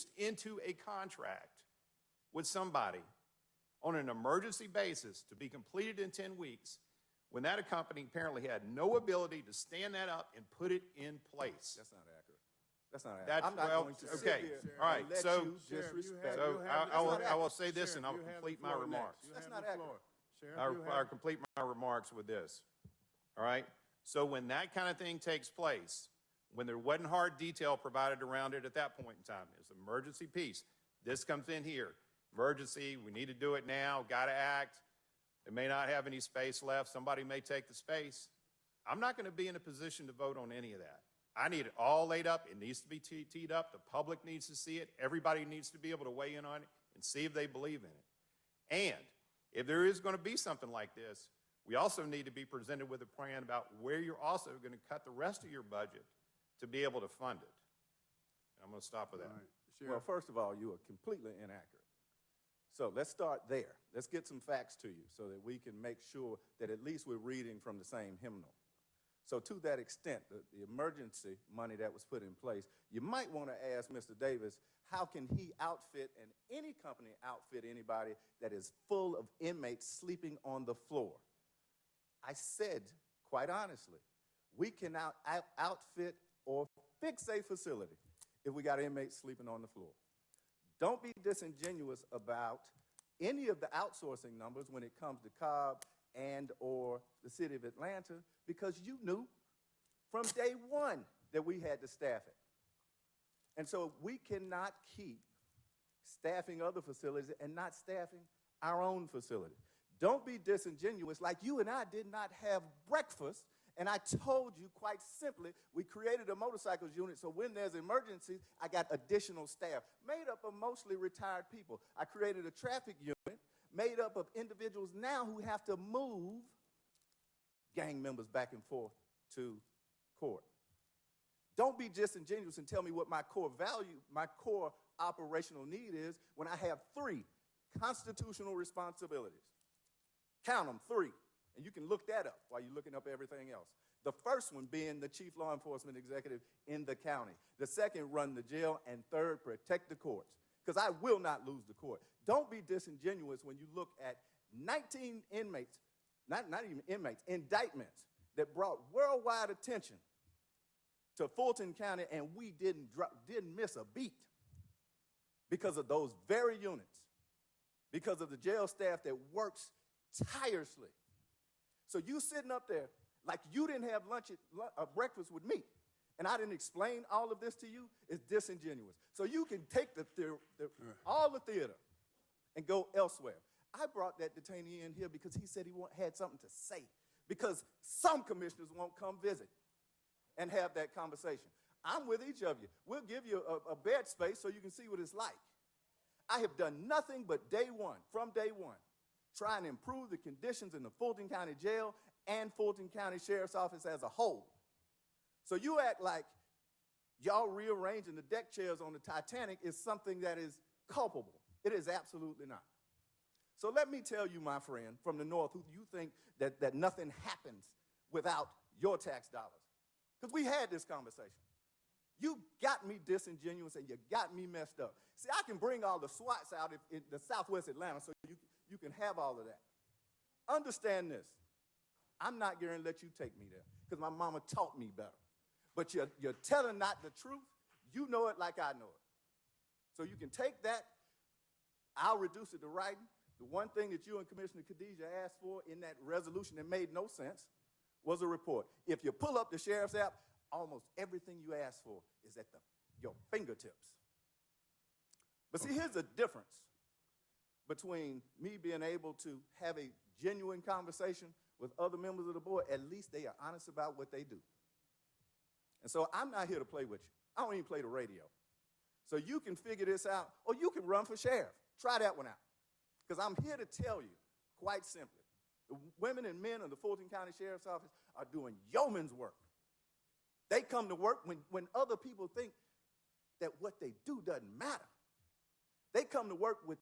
introduced into a contract with somebody on an emergency basis to be completed in 10 weeks when that company apparently had no ability to stand that up and put it in place. That's not accurate. That's not accurate. I'm not going to sit here all right. and let So, you disrespect. so I will say this, and I'll complete my remarks. That's not accurate. I'll complete my remarks with this. All right? So when that kind of thing takes place, when there wasn't hard detail provided around it at that point in time, it's an emergency piece. This comes in here. Emergency, we need to do it now, got to act. They may not have any space left. Somebody may take the space. I'm not going to be in a position to vote on any of that. I need it all laid up. It needs to be teed up. The public needs to see it. Everybody needs to be able to weigh in on it and see if they believe in it. And if there is going to be something like this, we also need to be presented with a plan about where you're also going to cut the rest of your budget to be able to fund it. And I'm going to stop with that. Right. Well, first of all, you are completely inaccurate. So let's start there. Let's get some facts to you so that we can make sure that at least we're reading from the same hymnal. So to that extent, the emergency money that was put in place, you might want to ask Mr. Davis, how can he outfit, and any company outfit anybody that is full of inmates sleeping on the floor? I said, quite honestly, we cannot outfit or fix a facility if we got inmates sleeping on the floor. Don't be disingenuous about any of the outsourcing numbers when it comes to Cobb and or the city of Atlanta, because you knew from day one that we had to staff it. And so we cannot keep staffing other facilities and not staffing our own facility. Don't be disingenuous like you and I did not have breakfast, and I told you quite simply, we created a motorcycles unit so when there's emergencies, I got additional staff made up of mostly retired people. I created a traffic unit made up of individuals now who have to move gang members back and forth to court. Don't be disingenuous and tell me what my core value, my core operational need is when I have 3 constitutional responsibilities. Count them, 3. And you can look that up while you're looking up everything else. The first one being the chief law enforcement executive in the county. The second, run the jail. And third, protect the courts. Because I will not lose the court. Don't be disingenuous when you look at 19 inmates, not even inmates, indictments that brought worldwide attention to Fulton County, and we didn't miss a beat because of those very units, because of the jail staff that works tirelessly. So you sitting up there like you didn't have breakfast with me, and I didn't explain all of this to you, is disingenuous. So you can take all the theater and go elsewhere. I brought that detainee in here because he said he had something to say, because some commissioners won't come visit and have that conversation. I'm with each of you. We'll give you a bed space so you can see what it's like. I have done nothing but from day one, trying to improve the conditions in the Fulton County Jail and Fulton County Sheriff's Office as a whole. So you act like y'all rearranging the deck chairs on the Titanic is something that is culpable. It is absolutely not. So let me tell you, my friend, from the North, who you think that nothing happens without your tax dollars. Because we had this conversation. You got me disingenuous and you got me messed up. See, I can bring all the SWATs out in the Southwest Atlanta so you can have all of that. Understand this. I'm not going to let you take me there because my mama taught me better. But you're telling not the truth. You know it like I know it. So you can take that. I'll reduce it to writing. The one thing that you and Commissioner Khadijah asked for in that resolution that made no sense was a report. If you pull up the sheriff's app, almost everything you asked for is at your fingertips. But see, here's the difference between me being able to have a genuine conversation with other members of the board. At least they are honest about what they do. And so I'm not here to play with you. I don't even play the radio. So you can figure this out, or you can run for sheriff. Try that one out. Because I'm here to tell you, quite simply, the women and men of the Fulton County Sheriff's Office are doing yeoman's work. They come to work when other people think that what they do doesn't matter. They come to work with